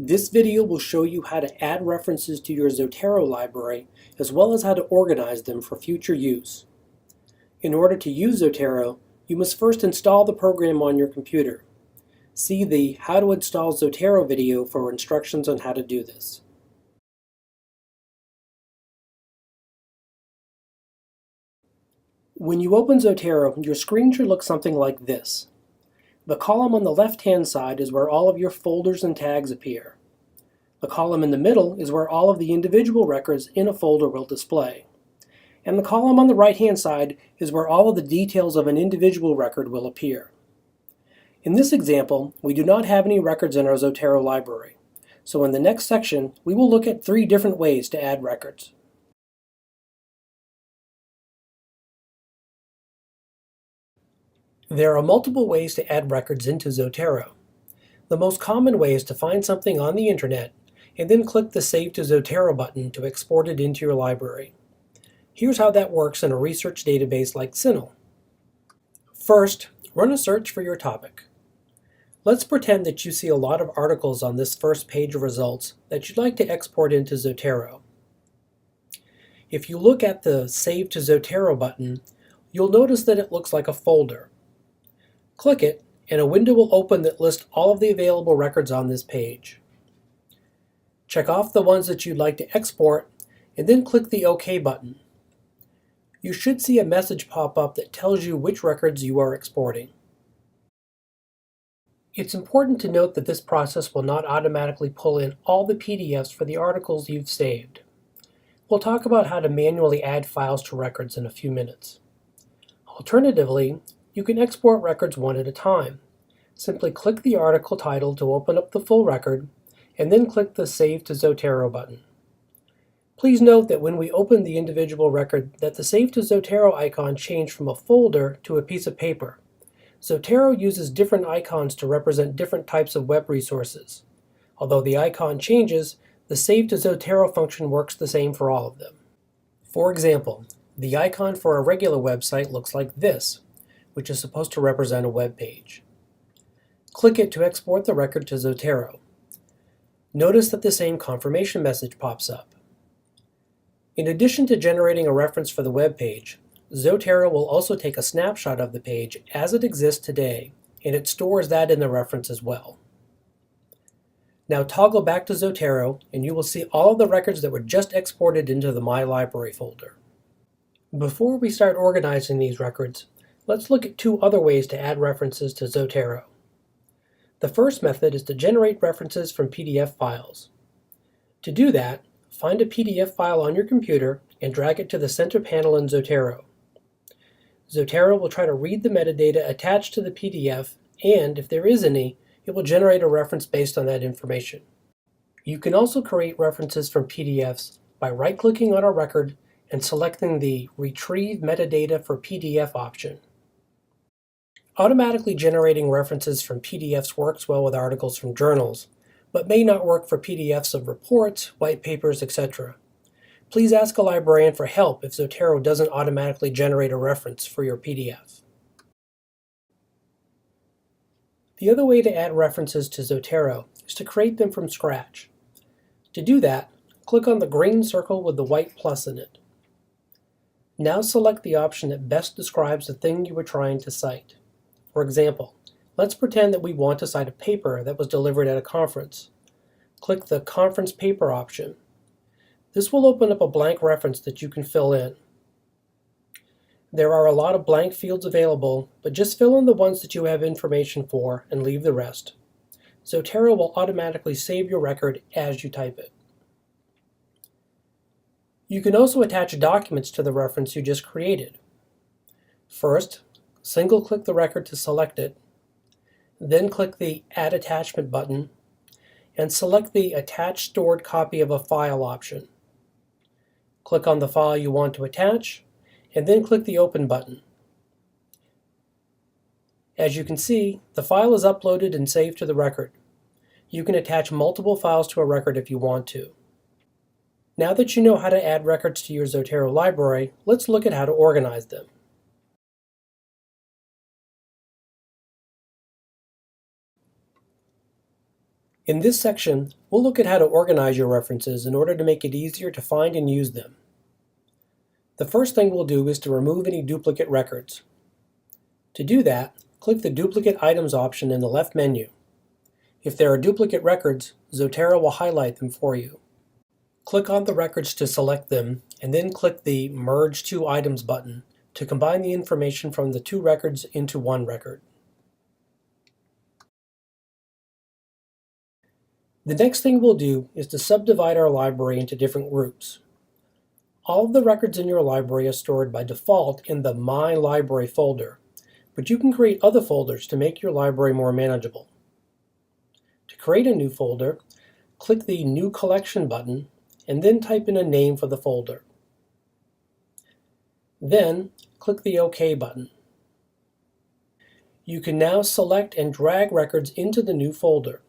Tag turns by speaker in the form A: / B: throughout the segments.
A: This video will show you how to add references to your Zotero library, as well as how to organize them for future use. In order to use Zotero, you must first install the program on your computer. See the How to Install Zotero video for instructions on how to do this. When you open Zotero, your screen should look something like this. The column on the left-hand side is where all of your folders and tags appear. The column in the middle is where all of the individual records in a folder will display. And the column on the right-hand side is where all of the details of an individual record will appear. In this example, we do not have any records in our Zotero library. So in the next section, we will look at 3 different ways to add records. There are multiple ways to add records into Zotero. The most common way is to find something on the internet and then click the Save to Zotero button to export it into your library. Here's how that works in a research database like CINAHL. First, run a search for your topic. Let's pretend that you see a lot of articles on this first page of results that you'd like to export into Zotero. If you look at the Save to Zotero button, you'll notice that it looks like a folder. Click it, and a window will open that lists all of the available records on this page. Check off the ones that you'd like to export, and then click the OK button. You should see a message pop up that tells you which records you are exporting. It's important to note that this process will not automatically pull in all the PDFs for the articles you've saved. We'll talk about how to manually add files to records in a few minutes. Alternatively, you can export records one at a time. Simply click the article title to open up the full record, and then click the Save to Zotero button. Please note that when we open the individual record that the Save to Zotero icon changed from a folder to a piece of paper. Zotero uses different icons to represent different types of web resources. Although the icon changes, the Save to Zotero function works the same for all of them. For example, the icon for a regular website looks like this, which is supposed to represent a web page. Click it to export the record to Zotero. Notice that the same confirmation message pops up. In addition to generating a reference for the web page, Zotero will also take a snapshot of the page as it exists today, and it stores that in the reference as well. Now toggle back to Zotero, and you will see all of the records that were just exported into the My Library folder. Before we start organizing these records, let's look at 2 other ways to add references to Zotero. The first method is to generate references from PDF files. To do that, find a PDF file on your computer and drag it to the center panel in Zotero. Zotero will try to read the metadata attached to the PDF, and if there is any, it will generate a reference based on that information. You can also create references from PDFs by right-clicking on a record and selecting the Retrieve Metadata for PDF option. Automatically generating references from PDFs works well with articles from journals, but may not work for PDFs of reports, white papers, etc. Please ask a librarian for help if Zotero doesn't automatically generate a reference for your PDF. The other way to add references to Zotero is to create them from scratch. To do that, click on the green circle with the white plus in it. Now select the option that best describes the thing you are trying to cite. For example, let's pretend that we want to cite a paper that was delivered at a conference. Click the Conference Paper option. This will open up a blank reference that you can fill in. There are a lot of blank fields available, but just fill in the ones that you have information for and leave the rest. Zotero will automatically save your record as you type it. You can also attach documents to the reference you just created. First, single-click the record to select it, then click the Add Attachment button, and select the Attach Stored Copy of a File option. Click on the file you want to attach, and then click the Open button. As you can see, the file is uploaded and saved to the record. You can attach multiple files to a record if you want to. Now that you know how to add records to your Zotero library, let's look at how to organize them. In this section, we'll look at how to organize your references in order to make it easier to find and use them. The first thing we'll do is to remove any duplicate records. To do that, click the Duplicate Items option in the left menu. If there are duplicate records, Zotero will highlight them for you. Click on the records to select them, and then click the Merge Two Items button to combine the information from the two records into one record. The next thing we'll do is to subdivide our library into different groups. All of the records in your library are stored by default in the My Library folder, but you can create other folders to make your library more manageable. To create a new folder, click the New Collection button and then type in a name for the folder. Then, click the OK button. You can now select and drag records into the new folder.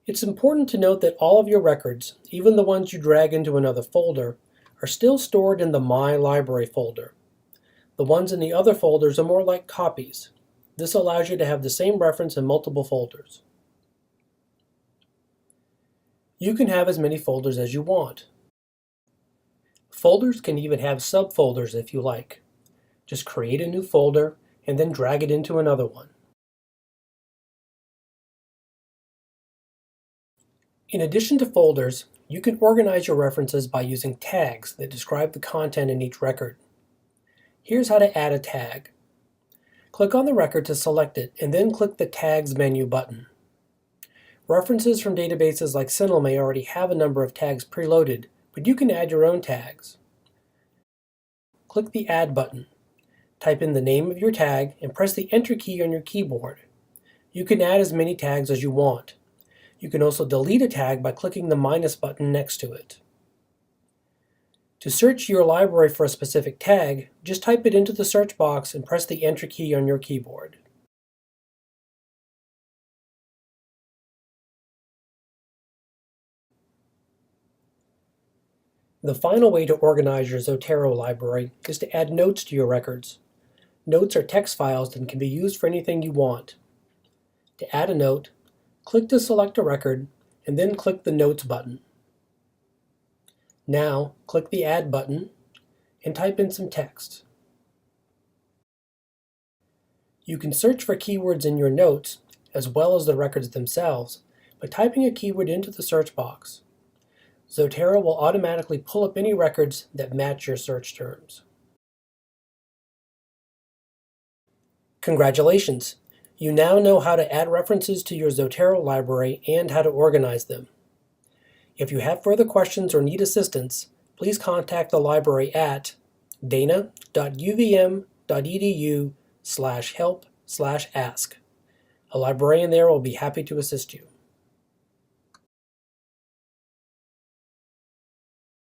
A: It's important to note that all of your records, even the ones you drag into another folder, are still stored in the My Library folder. The ones in the other folders are more like copies. This allows you to have the same reference in multiple folders. You can have as many folders as you want. Folders can even have subfolders if you like. Just create a new folder and then drag it into another one. In addition to folders, you can organize your references by using tags that describe the content in each record. Here's how to add a tag. Click on the record to select it and then click the Tags menu button. References from databases like CINAHL may already have a number of tags preloaded, but you can add your own tags. Click the Add button. Type in the name of your tag and press the Enter key on your keyboard. You can add as many tags as you want. You can also delete a tag by clicking the minus button next to it. To search your library for a specific tag, just type it into the search box and press the Enter key on your keyboard. The final way to organize your Zotero library is to add notes to your records. Notes are text files that can be used for anything you want. To add a note, click to select a record, and then click the Notes button. Now, click the Add button and type in some text. You can search for keywords in your notes, as well as the records themselves, by typing a keyword into the search box. Zotero will automatically pull up any records that match your search terms. Congratulations! You now know how to add references to your Zotero library and how to organize them. If you have further questions or need assistance, please contact the library at dana.uvm.edu/help/ask. A librarian there will be happy to assist you.